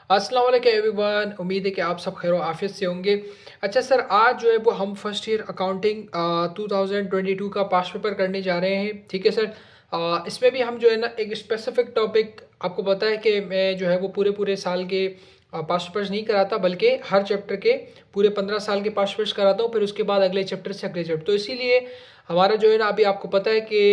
अस्सलाम वालेकुम एवरीवन। उम्मीद है कि आप सब खैर आफियत से होंगे। अच्छा सर, आज जो है वो हम फर्स्ट ईयर अकाउंटिंग 2022 का पास पेपर करने जा रहे हैं। ठीक है सर। इसमें भी हम जो है ना एक स्पेसिफिक टॉपिक, आपको पता है कि मैं जो है वो पूरे पूरे साल के पास पेपर्स नहीं कराता, बल्कि हर चैप्टर के पूरे 15 साल के पास पेपर्स कराता हूँ, फिर उसके बाद अगले चैप्टर से अगले चैप्टर। तो इसीलिए हमारा जो है ना अभी आपको पता है कि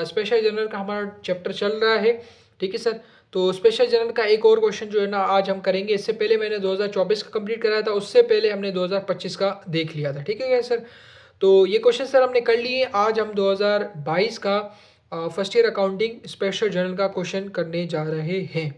स्पेशल जनरल का हमारा चैप्टर चल रहा है। ठीक है सर। तो स्पेशल जनरल का एक और क्वेश्चन जो है ना आज हम करेंगे। इससे पहले मैंने 2024 का कंप्लीट कराया था, उससे पहले हमने 2025 का देख लिया था। ठीक है क्या सर। तो ये क्वेश्चन सर हमने कर लिए। आज हम 2022 का first year accounting special general का क्वेश्चन करने जा रहे हैं।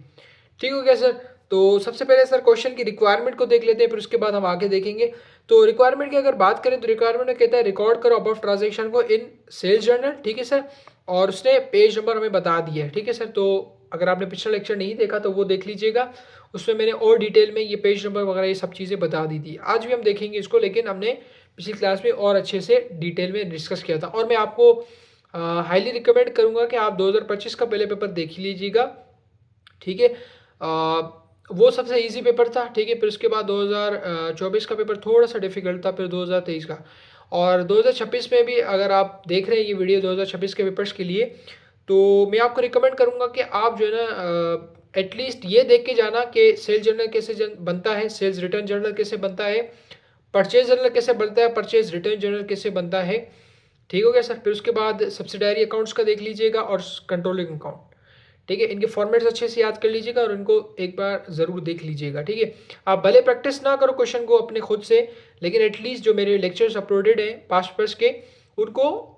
ठीक हो गया सर। तो सबसे पहले सर क्वेश्चन की रिक्वायरमेंट को देख लेते हैं, फिर उसके बाद हम आगे देखेंगे। तो रिक्वायरमेंट की अगर बात करें तो रिक्वायरमेंट में कहता है रिकॉर्ड करो अबव ट्रांजेक्शन को इन सेल्स जर्नल। ठीक है सर। और उसने पेज नंबर हमें बता दिया है। ठीक है सर। तो अगर आपने पिछला लेक्चर नहीं देखा तो वो देख लीजिएगा, उसमें मैंने और डिटेल में ये पेज नंबर वगैरह ये सब चीज़ें बता दी थी। आज भी हम देखेंगे इसको, लेकिन हमने पिछली क्लास में और अच्छे से डिटेल में डिस्कस किया था। और मैं आपको हाईली रिकमेंड करूँगा कि आप 2025 का पहले पेपर देख लीजिएगा। ठीक है। वो सबसे इजी पेपर था। ठीक है। फिर उसके बाद 2024 का पेपर थोड़ा सा डिफिकल्ट था, फिर 2023 का, और 2026 में भी अगर आप देख रहे हैं ये वीडियो 2026 के पेपर्स के लिए, तो मैं आपको रिकमेंड करूंगा कि आप जो है ना एटलीस्ट ये देख के जाना कि सेल्स जर्नल कैसे बनता है, सेल्स रिटर्न जर्नल कैसे बनता है, परचेज जर्नल कैसे बनता है, परचेज रिटर्न जर्नल कैसे बनता है। ठीक हो गया सर। फिर उसके बाद सब्सिडायरी अकाउंट्स का देख लीजिएगा और कंट्रोलिंग अकाउंट। ठीक है। इनके फॉर्मेट्स अच्छे से याद कर लीजिएगा और इनको एक बार ज़रूर देख लीजिएगा। ठीक है। आप भले प्रैक्टिस ना करो क्वेश्चन को अपने खुद से, लेकिन एटलीस्ट जो मेरे लेक्चर्स अपलोडेड हैं पास्ट पेपर्स के, उनको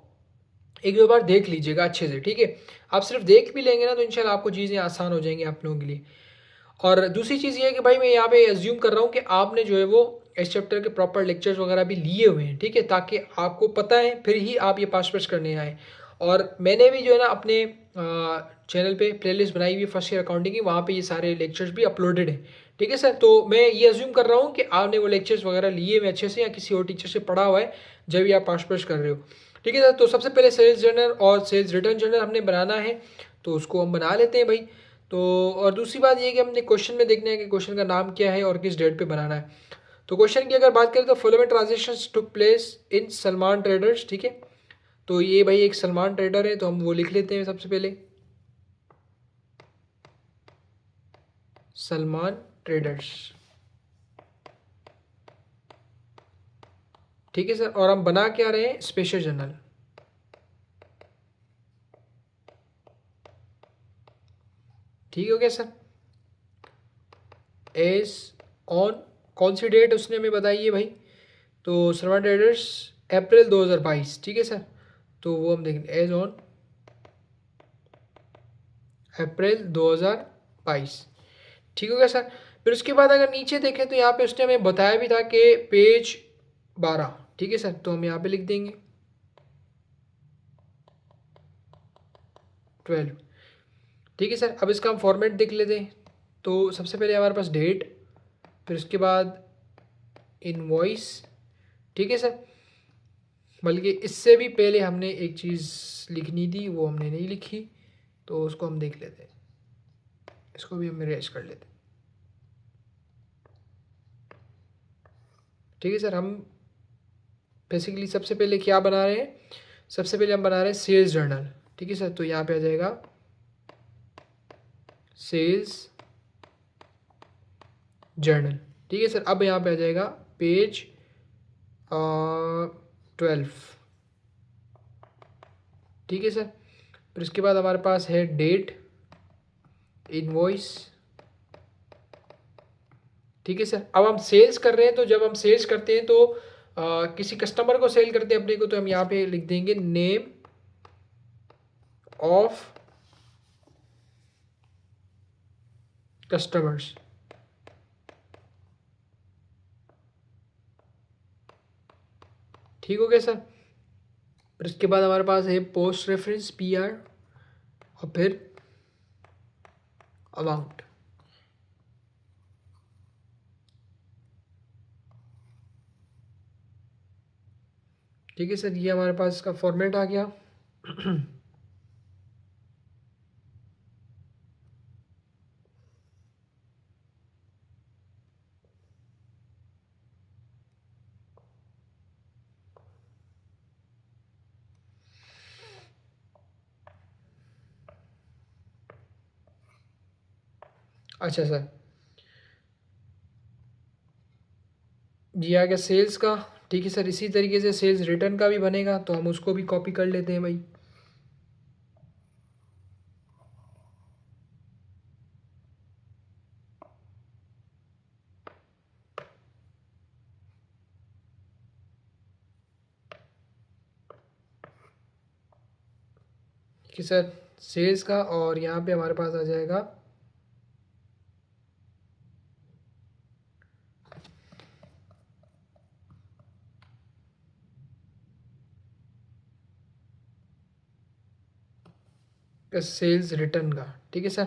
एक दो बार देख लीजिएगा अच्छे से। ठीक है। आप सिर्फ देख भी लेंगे ना तो इंशाल्लाह आपको चीज़ें आसान हो जाएंगी आप लोगों के लिए। और दूसरी चीज़ ये है कि भाई मैं यहाँ पे एज्यूम कर रहा हूँ कि आपने जो है वो इस चैप्टर के प्रॉपर लेक्चर्स वगैरह भी लिए हुए हैं। ठीक है। ताकि आपको पता है, फिर ही आप ये पास पास करने आए। और मैंने भी जो है ना अपने चैनल पे प्लेलिस्ट बनाई हुई है फर्स्ट ईयर अकाउंटिंग की, वहाँ पे ये सारे लेक्चर्स भी अपलोडेड हैं। ठीक है सर। तो मैं ये अज्यूम कर रहा हूँ कि आपने वो लेक्चर्स वगैरह लिए हुए अच्छे से, या किसी और टीचर से पढ़ा हुआ है जब भी आप पास पास कर रहे हो। ठीक है सर। तो सबसे पहले सेल्स जर्नल और सेल्स रिटर्न जर्नल हमने बनाना है, तो उसको हम बना लेते हैं भाई। तो और दूसरी बात ये है कि हमने क्वेश्चन में देखना है कि क्वेश्चन का नाम क्या है और किस डेट पे बनाना है। तो क्वेश्चन की अगर बात करें तो following transactions took place in Salman traders. ठीक है। तो ये भाई एक सलमान ट्रेडर है, तो हम वो लिख लेते हैं सबसे पहले, सलमान ट्रेडर्स। ठीक है सर। और हम बना क्या रहे हैं, स्पेशल जर्नल। ठीक हो गया सर। एज ऑन, कौन सी डेट उसने हमें बताई है भाई, तो सलमान ट्रेडर्स अप्रैल 2022। ठीक है सर। तो वो हम देखेंगे एज ऑन अप्रैल 2022। ठीक हो गया सर। फिर उसके बाद अगर नीचे देखें तो यहाँ पे उसने हमें बताया भी था कि पेज 12। ठीक है सर। तो हम यहाँ पे लिख देंगे 12। ठीक है सर। अब इसका हम फॉर्मेट देख लेते हैं। तो सबसे पहले हमारे पास डेट, फिर उसके बाद इनवॉइस। ठीक है सर। बल्कि इससे भी पहले हमने एक चीज़ लिखनी थी, वो हमने नहीं लिखी, तो उसको हम देख लेते हैं। इसको भी हम इरेज कर लेते हैं। ठीक है सर। हम बेसिकली सबसे पहले क्या बना रहे हैं, सबसे पहले हम बना रहे हैं सेल्स जर्नल। ठीक है सर। तो यहाँ पे आ जाएगा सेल्स जर्नल। ठीक है सर। अब यहाँ पे आ जाएगा पेज 12। ठीक है सर। फिर उसके बाद हमारे पास है डेट, इनवॉइस। ठीक है सर। अब हम सेल्स कर रहे हैं, तो जब हम सेल्स करते हैं तो किसी कस्टमर को सेल करते हैं अपने को, तो हम यहाँ पे लिख देंगे नेम ऑफ कस्टमर्स। ठीक हो गया सर। फिर उसके बाद हमारे पास है पोस्ट रेफरेंस PR, और फिर अमाउंट। ठीक है सर। ये हमारे पास इसका फॉर्मेट आ गया। अच्छा सर, जी आ गया सेल्स का। ठीक है सर, इसी तरीके से सेल्स रिटर्न का भी बनेगा, तो हम उसको भी कॉपी कर लेते हैं भाई। ठीक है सर, सेल्स का, और यहाँ पे हमारे पास आ जाएगा सेल्स रिटर्न का। ठीक है सर,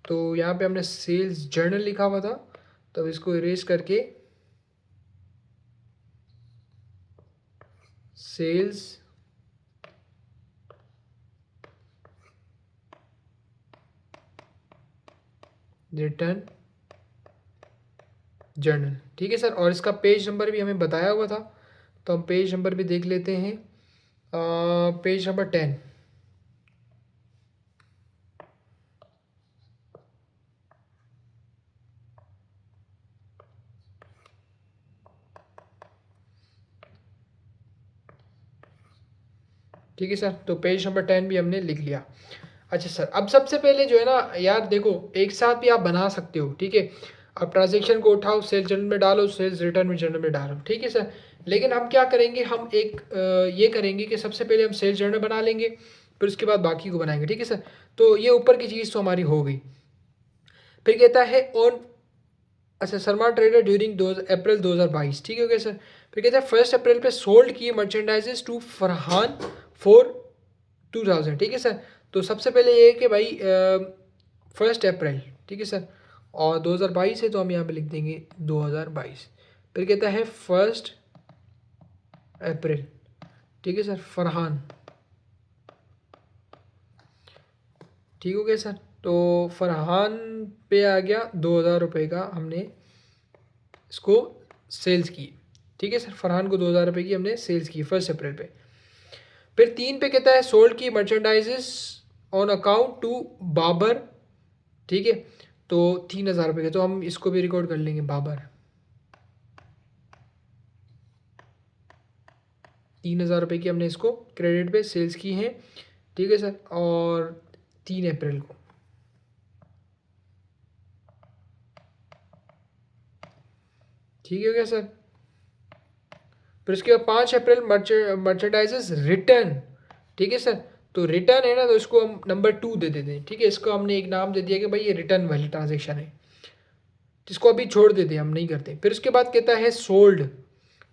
तो यहाँ पे हमने सेल्स जर्नल लिखा हुआ था, तो अब इसको इरेज करके सेल्स रिटर्न जर्नल। ठीक है सर, और इसका पेज नंबर भी हमें बताया हुआ था, तो हम पेज नंबर भी देख लेते हैं। Page number 10। ठीक है सर, तो पेज नंबर 10 भी हमने लिख लिया। अच्छा सर, अब सबसे पहले जो है ना यार देखो, एक साथ भी आप बना सकते हो। ठीक है, अब ट्रांजेक्शन को उठाओ, सेल्स जर्नल में डालो, सेल्स रिटर्न में जर्नल में डालो। ठीक है सर, लेकिन हम क्या करेंगे, हम एक ये करेंगे कि सबसे पहले हम सेल्स जर्नल बना लेंगे, फिर उसके बाद बाकी को बनाएंगे। ठीक है सर, तो ये ऊपर की चीज़ तो हमारी हो गई। फिर कहता है ऑन, अच्छा सलमान ट्रेडर ड्यूरिंग दो अप्रैल 2022। ठीक है ओके सर। फिर कहता है 1 अप्रैल पे सोल्ड किए मर्चेंडाइजेस टू फरहान फॉर 2000। ठीक है सर, तो सबसे पहले ये है कि भाई 1 अप्रैल। ठीक है सर, और 2022 है तो हम यहाँ पे लिख देंगे 2022। फिर कहता है 1 अप्रैल। ठीक है सर, फरहान। ठीक हो गया सर, तो फरहान पे आ गया 2000 रुपये का, हमने इसको सेल्स की। ठीक है सर, फरहान को 2000 रुपये की हमने सेल्स की 1 अप्रैल पे। फिर 3 पे कहता है सोल्ड की merchandises on account to Babar. ठीक है, तो 3000 रुपये का, तो हम इसको भी रिकॉर्ड कर लेंगे बाबर। 3000 रुपये की हमने इसको क्रेडिट पे सेल्स की है। ठीक है सर, और 3 अप्रैल को। ठीक है क्या सर, फिर उसके बाद 5 अप्रैल मर्चेंडाइजेस रिटर्न। ठीक है सर, तो रिटर्न है ना, तो इसको हम नंबर 2 दे देते हैं। ठीक है, इसको हमने एक नाम दे दिया कि भाई ये रिटर्न वाली ट्रांजेक्शन है, जिसको अभी छोड़ देते हैं, हम नहीं करते। फिर उसके बाद कहता है सोल्ड।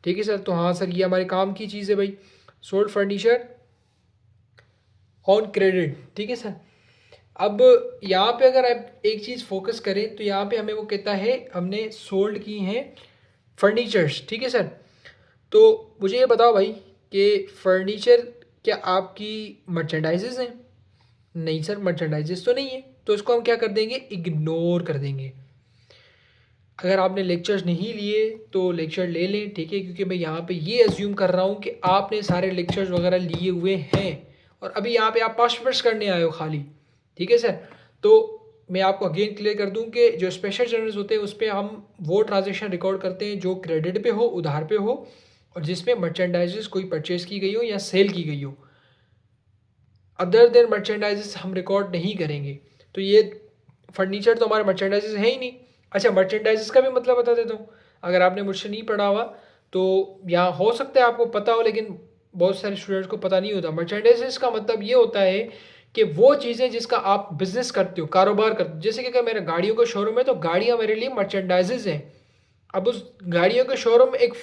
ठीक है सर, तो हाँ सर ये हमारे काम की चीज़ है भाई, सोल्ड फर्नीचर ऑन क्रेडिट। ठीक है सर, अब यहाँ पे अगर आप एक चीज़ फोकस करें तो यहाँ पे हमें वो कहता है हमने सोल्ड की हैं फर्नीचर्स। ठीक है सर, तो मुझे ये बताओ भाई कि फर्नीचर क्या आपकी मर्चेंडाइजेस हैं? नहीं सर, मर्चेंडाइजेस तो नहीं है, तो इसको हम क्या कर देंगे, इग्नोर कर देंगे। अगर आपने लेक्चर्स नहीं लिए तो लेक्चर ले लें। ठीक है, क्योंकि मैं यहाँ पे ये अज्यूम कर रहा हूँ कि आपने सारे लेक्चर्स वगैरह लिए हुए हैं, और अभी यहाँ पे आप पास पेपर्स करने आए हो खाली। ठीक है सर, तो मैं आपको अगेन क्लियर कर दूं कि जो स्पेशल जर्नल्स होते हैं उस पर हम वो ट्रांजेक्शन रिकॉर्ड करते हैं जो क्रेडिट पे हो, उधार पे हो, और जिसमें मर्चेंडाइजेस कोई परचेज की गई हो या सेल की गई हो। अदर देन मर्चेंडाइजेस हम रिकॉर्ड नहीं करेंगे। तो ये फर्नीचर तो हमारे मर्चेंडाइजेस है ही नहीं। अच्छा, मर्चेंडाइजेस का भी मतलब बता देता हूँ, अगर आपने मुझसे नहीं पढ़ा हुआ तो यहाँ हो सकता है आपको पता हो, लेकिन बहुत सारे स्टूडेंट्स को पता नहीं होता। मर्चेंडाइजेस का मतलब ये होता है कि वो चीज़ें जिसका आप बिजनेस करते हो, कारोबार करते हो। जैसे कि अगर मेरा गाड़ियों का शोरूम है तो गाड़ियाँ मेरे लिए मर्चेंडाइजेस हैं। अब उस गाड़ियों के शोरूम में एक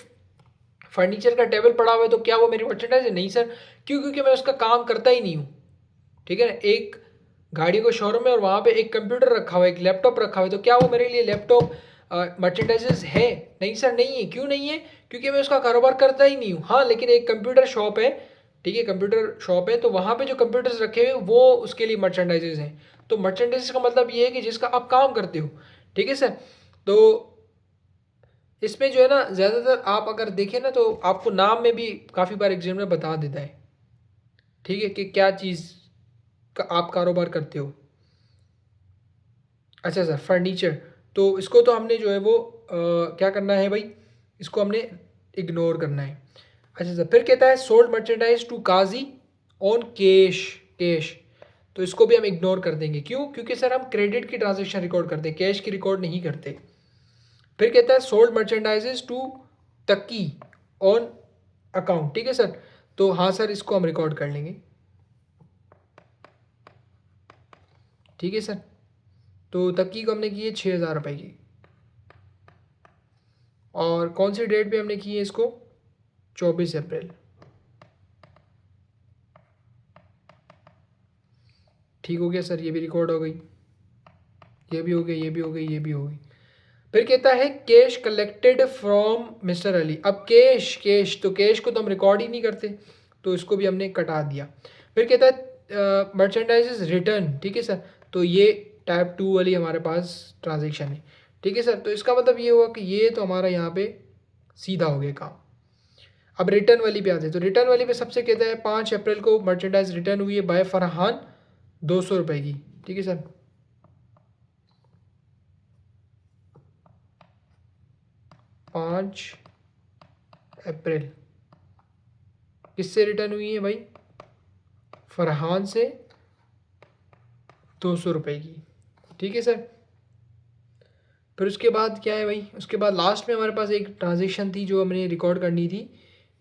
फर्नीचर का टेबल पड़ा हुआ है, तो क्या वो मेरी मर्चेंडाइज है? नहीं सर, क्यों? क्योंकि मैं उसका काम करता ही नहीं हूँ। ठीक है ना, एक गाड़ी को शोरूम है और वहाँ पे एक कंप्यूटर रखा हुआ है, एक लैपटॉप रखा हुआ है, तो क्या वो मेरे लिए लैपटॉप मर्चेंडाइजेस है? नहीं सर, नहीं है। क्यों नहीं है? क्योंकि मैं उसका कारोबार करता ही नहीं हूँ। हाँ, लेकिन एक कंप्यूटर शॉप है, ठीक है, कंप्यूटर शॉप है, तो वहाँ पे जो कंप्यूटर्स रखे हुए वो उसके लिए मर्चेंडाइजेस हैं। तो मर्चेंडाइजेस का मतलब ये है कि जिसका आप काम करते हो। ठीक है सर, तो इसमें जो है ना ज़्यादातर आप अगर देखें ना तो आपको नाम में भी काफ़ी बार एग्जाम में बता देता है। ठीक है, कि क्या चीज़ का आप कारोबार करते हो। अच्छा सर, फर्नीचर, तो इसको तो हमने जो है वो क्या करना है भाई, इसको हमने इग्नोर करना है। अच्छा सर, फिर कहता है sold merchandise to Qazi on cash, cash, तो इसको भी हम इग्नोर कर देंगे। क्यों? क्योंकि सर हम क्रेडिट की ट्रांजेक्शन रिकॉर्ड करते हैं, कैश की रिकॉर्ड नहीं करते। फिर कहता है sold merchandises to Taki on account, ठीक है सर, तो हाँ सर इसको हम रिकॉर्ड कर लेंगे, ठीक है सर। तो तकी को हमने की है 6,000 रुपये की, और कौन सी डेट पे हमने की है इसको, 24 अप्रैल। ठीक हो गया सर, ये भी रिकॉर्ड हो गई, ये भी हो गई, ये भी हो गई, ये भी हो गई। फिर कहता है cash collected from mister Ali. अब कैश, कैश तो कैश को तो हम रिकॉर्ड ही नहीं करते, तो इसको भी हमने कटा दिया। फिर कहता है मर्चेंडाइज रिटर्न, ठीक है सर, तो ये टाइप 2 वाली हमारे पास ट्रांजेक्शन है, ठीक है सर। तो इसका मतलब ये हुआ कि ये तो हमारा यहाँ पे सीधा हो गया काम। अब रिटर्न वाली पे आते हैं, तो रिटर्न वाली पे सबसे कहता है 5 अप्रैल को मर्चेंडाइज रिटर्न हुई है बाय फरहान 200 रुपये की, ठीक है सर। 5 अप्रैल किससे रिटर्न हुई है भाई, फरहान से 200 रुपये की, ठीक है सर। फिर उसके बाद क्या है भाई, उसके बाद लास्ट में हमारे पास एक ट्रांजेक्शन थी जो हमने रिकॉर्ड करनी थी,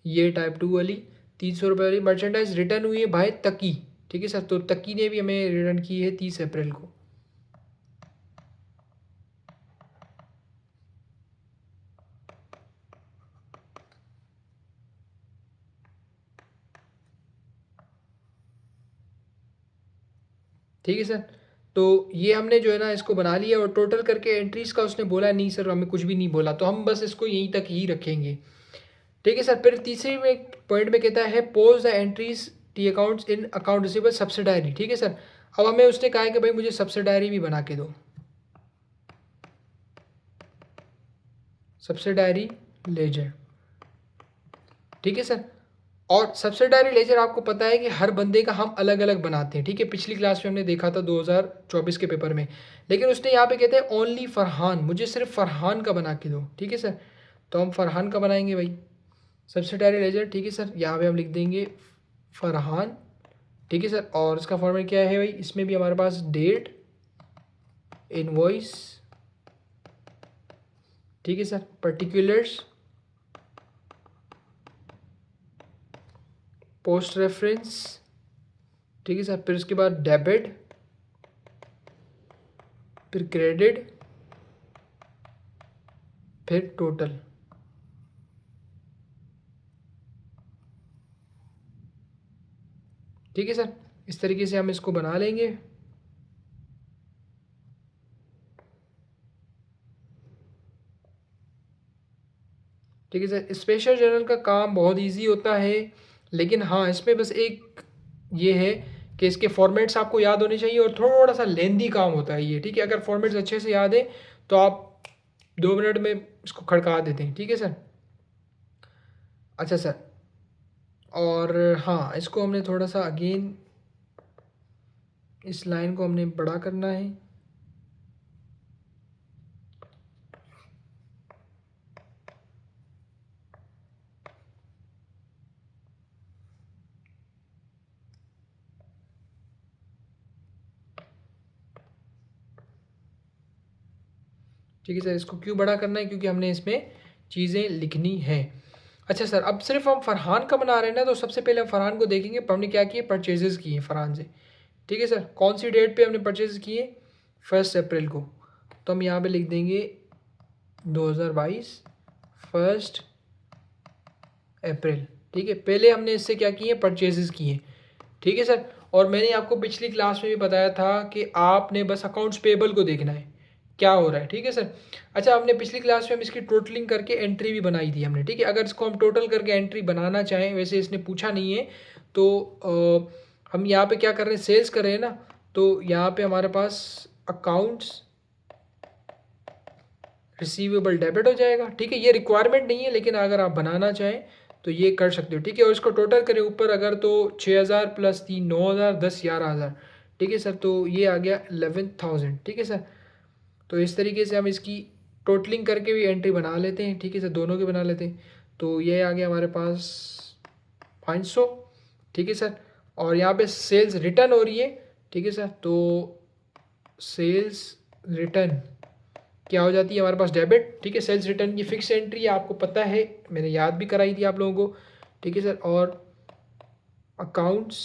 ये टाइप 2 वाली 300 रुपये वाली। मर्चेंडाइज रिटर्न हुई है भाई तकी, ठीक है सर, तो तकी ने भी हमें रिटर्न की है 30 अप्रैल को। ठीक है सर, तो ये हमने जो है ना इसको बना लिया, और टोटल करके एंट्रीज का उसने बोला नहीं सर, हमें कुछ भी नहीं बोला, तो हम बस इसको यहीं तक ही रखेंगे, ठीक है सर। फिर तीसरे में पॉइंट में कहता है pose the entries T accounts in account receivable subsidiary, ठीक है सर। अब हमें उसने कहा है कि भाई मुझे सब्सिडायरी भी बना के दो, सब्सिडायरी लेजर, ठीक है सर। और सब्सिडायरी लेजर आपको पता है कि हर बंदे का हम अलग अलग बनाते हैं, ठीक है, पिछली क्लास में हमने देखा था 2024 के पेपर में। लेकिन उसने यहाँ पे कहते हैं ओनली फरहान, मुझे सिर्फ फरहान का बना के दो, ठीक है सर। तो हम फरहान का बनाएंगे भाई सब्सिडायरी लेजर, ठीक है सर। यहाँ पे हम लिख देंगे फरहान, ठीक है सर। और इसका फॉर्मेट क्या है भाई, इसमें भी हमारे पास डेट, इनवॉइस, ठीक है सर, पर्टिकुलर्स, पोस्ट रेफरेंस, ठीक है सर। फिर उसके बाद डेबिट, फिर क्रेडिट, फिर टोटल, ठीक है सर। इस तरीके से हम इसको बना लेंगे, ठीक है सर। स्पेशल जर्नल का काम बहुत इजी होता है, लेकिन हाँ इसमें बस एक ये है कि इसके फॉर्मेट्स आपको याद होने चाहिए, और थोड़ा सा लेंदी काम होता है ये, ठीक है। अगर फॉर्मेट्स अच्छे से याद है तो आप 2 मिनट में इसको खड़का देते हैं, ठीक है सर। अच्छा सर, और हाँ इसको हमने थोड़ा सा अगेन इस लाइन को हमने बड़ा करना है, ठीक है सर। इसको क्यों बड़ा करना है, क्योंकि हमने इसमें चीज़ें लिखनी है। अच्छा सर, अब सिर्फ हम फरहान का बना रहे हैं ना, तो सबसे पहले हम फरहान को देखेंगे हमने क्या किए, परचेजेस किए फरहान से, ठीक है सर। कौन सी डेट पे हमने परचेज किए, 1 अप्रैल को, तो हम यहाँ पे लिख देंगे 2022 1 अप्रैल, ठीक है। पहले हमने इससे क्या किए, परचेजेस किए, ठीक है सर। और मैंने आपको पिछली क्लास में भी बताया था कि आपने बस अकाउंट्स पेबल को देखना है क्या हो रहा है, ठीक है सर। अच्छा, हमने पिछली क्लास में हम इसकी टोटलिंग करके एंट्री भी बनाई थी हमने, ठीक है। अगर इसको हम टोटल करके एंट्री बनाना चाहें, वैसे इसने पूछा नहीं है, तो हम यहाँ पे क्या कर रहे हैं, सेल्स कर रहे हैं ना, तो यहाँ पे हमारे पास अकाउंट्स रिसीवेबल डेबिट हो जाएगा, ठीक है। ये रिक्वायरमेंट नहीं है, लेकिन अगर आप बनाना चाहें तो ये कर सकते हो, ठीक है। और इसको टोटल करें ऊपर अगर, तो 6,000 प्लस 3 9,000 10 11,000, ठीक है सर। तो ये आ गया 11,000, ठीक है सर। तो इस तरीके से हम इसकी टोटलिंग करके भी एंट्री बना लेते हैं, ठीक है सर, दोनों की बना लेते हैं। तो ये आ गया हमारे पास 500, ठीक है सर। और यहाँ पे सेल्स रिटर्न हो रही है, ठीक है सर। तो सेल्स रिटर्न क्या हो जाती है हमारे पास, डेबिट, ठीक है। सेल्स रिटर्न की फिक्स एंट्री है, आपको पता है, मैंने याद भी कराई थी आप लोगों को, ठीक है सर। और अकाउंट्स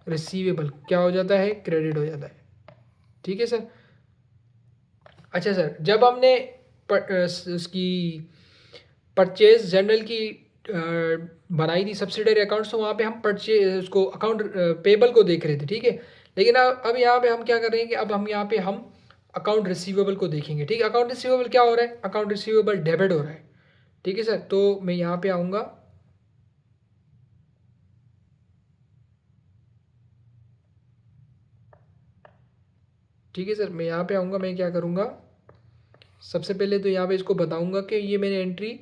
रिसीवेबल क्या हो जाता है, क्रेडिट हो जाता है, ठीक है सर। अच्छा सर, जब हमने उसकी परचेज जर्नल की बनाई थी सब्सिडरी अकाउंट्स, तो वहाँ पे हम परचेज उसको अकाउंट पेबल को देख रहे थे, ठीक है। लेकिन अब यहाँ पे हम क्या कर रहे हैं कि अब हम यहाँ पे हम अकाउंट रिसीवेबल को देखेंगे, ठीक है। अकाउंट रिसीवेबल क्या हो रहा है, अकाउंट रिसीवेबल डेबिट हो रहा है, ठीक है सर। तो मैं यहाँ पे आऊँगा, ठीक है सर, मैं यहाँ पे आऊँगा, मैं क्या करूँगा, सबसे पहले तो यहाँ पे इसको बताऊँगा कि ये मैंने एंट्री,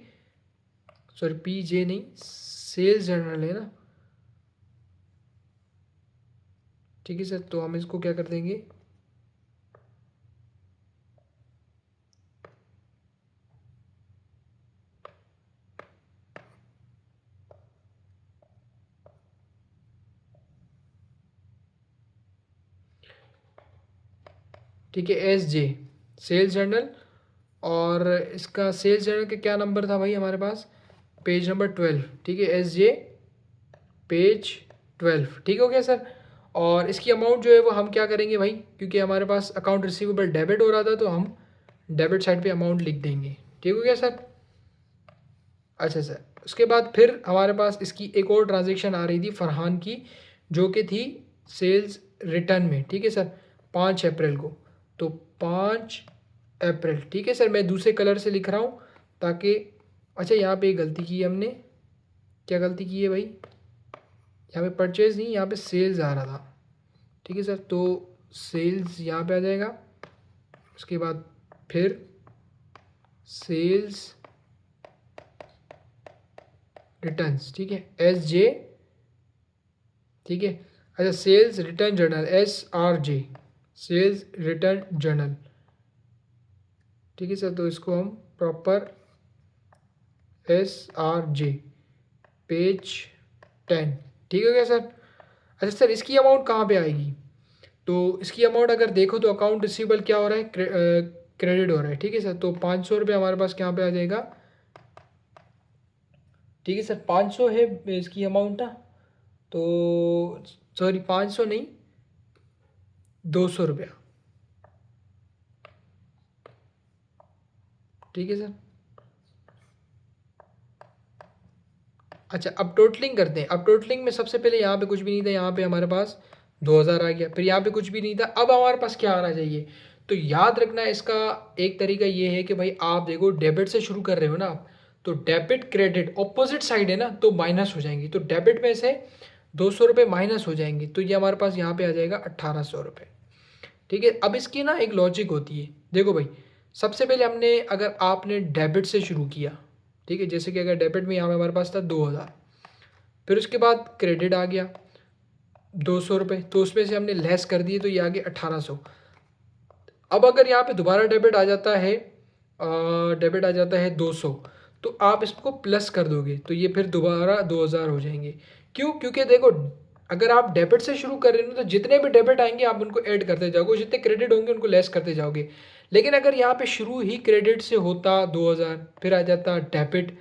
सॉरी पी जे नहीं, सेल्स जर्नल है ना, ठीक है सर। तो हम इसको क्या कर देंगे, ठीक है, एस जे सेल्स जर्नल। और इसका सेल्स जर्नल का क्या नंबर था भाई हमारे पास, पेज नंबर 12, ठीक है, एस जे पेज 12, ठीक हो गया सर। और इसकी अमाउंट जो है वो हम क्या करेंगे भाई, क्योंकि हमारे पास अकाउंट रिसीवेबल डेबिट हो रहा था, तो हम डेबिट साइड पे अमाउंट लिख देंगे, ठीक हो गया सर। अच्छा सर, उसके बाद फिर हमारे पास इसकी एक और ट्रांजेक्शन आ रही थी फरहान की, जो कि थी सेल्स रिटर्न में, ठीक है सर, 5 अप्रैल को। तो 5 अप्रैल, ठीक है सर, मैं दूसरे कलर से लिख रहा हूँ ताकि, अच्छा यहाँ पे एक गलती की है हमने, क्या गलती की है भाई, यहाँ पे परचेज नहीं, यहाँ पे सेल्स आ रहा था, ठीक है सर। तो सेल्स यहाँ पे आ जाएगा, उसके बाद फिर सेल्स रिटर्न्स, ठीक है, एस जे, ठीक है। अच्छा, sales return journal, S R J, sales return journal, ठीक है सर। तो इसको हम proper S R J page 10, ठीक है क्या सर। अच्छा सर, इसकी अमाउंट कहाँ पे आएगी, तो इसकी अमाउंट अगर देखो तो अकाउंट रिसीवेबल क्या हो रहा है, क्रेडिट हो रहा है, ठीक है सर। तो 500 रुपये हमारे पास कहाँ पे आ जाएगा, ठीक है सर, 500 है इसकी अमाउंट ना, तो सॉरी 500 नहीं, 200 रुपया, ठीक है सर। अच्छा, अब टोटलिंग करते हैं। अब टोटलिंग में सबसे पहले यहाँ पे कुछ भी नहीं था, यहाँ पे हमारे पास 2000 आ गया, फिर यहाँ पे कुछ भी नहीं था, अब हमारे पास क्या आना चाहिए। तो याद रखना, इसका एक तरीका ये है कि भाई आप देखो, डेबिट से शुरू कर रहे हो ना आप, तो डेबिट क्रेडिट ऑपोजिट साइड है ना, तो माइनस हो जाएंगी। तो डेबिट में से 200 रुपये माइनस हो जाएंगे, तो ये हमारे पास यहाँ पे आ जाएगा 1800 रुपये, ठीक है। अब इसकी ना एक लॉजिक होती है, देखो भाई, सबसे पहले हमने, अगर आपने डेबिट से शुरू किया, ठीक है, जैसे कि अगर डेबिट में यहाँ पे हमारे पास था 2000, फिर उसके बाद क्रेडिट आ गया 200 रुपये, तो उसमें से हमने लेस कर दिए, तो ये आ गए 1800। अब अगर यहाँ पे दोबारा डेबिट आ जाता है, डेबिट आ जाता है 200, तो आप इसको प्लस कर दोगे, तो ये फिर दोबारा 2000 हो जाएंगे। क्यों, क्योंकि देखो, अगर आप डेबिट से शुरू कर रहे हो तो जितने भी डेबिट आएंगे आप उनको ऐड करते जाओगे, जितने क्रेडिट होंगे उनको लेस करते जाओगे। लेकिन अगर यहाँ पे शुरू ही क्रेडिट से होता 2000, फिर आ जाता डेबिट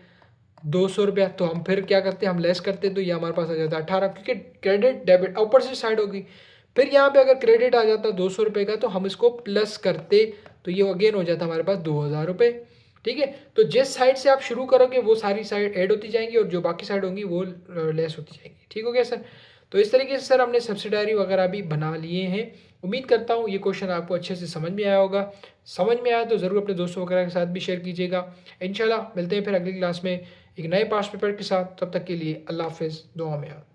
200 रुपया, तो हम फिर क्या करते हैं, हम लेस करते, तो ये हमारे पास आ जाता है 18, क्योंकि क्रेडिट डेबिट ऊपर से साइड होगी। फिर यहाँ पे अगर क्रेडिट आ जाता 200 रुपये का, तो हम इसको प्लस करते, तो ये अगेन हो जाता हमारे पास 2000 रुपये, ठीक है। तो जिस साइड से आप शुरू करोगे वो सारी साइड ऐड होती जाएंगी, और जो बाकी साइड होंगी वो लेस होती जाएंगी, ठीक हो गया सर। तो इस तरीके से सर हमने सब्सिडारी वगैरह भी बना लिए हैं। उम्मीद करता हूँ ये क्वेश्चन आपको अच्छे से समझ में आया होगा। समझ में आया तो ज़रूर अपने दोस्तों वगैरह के साथ भी शेयर कीजिएगा। इंशाल्लाह मिलते हैं फिर अगली क्लास में एक नए पास्ट पेपर के साथ। तब तक के लिए अल्लाह हाफिज़, दुआ में याद।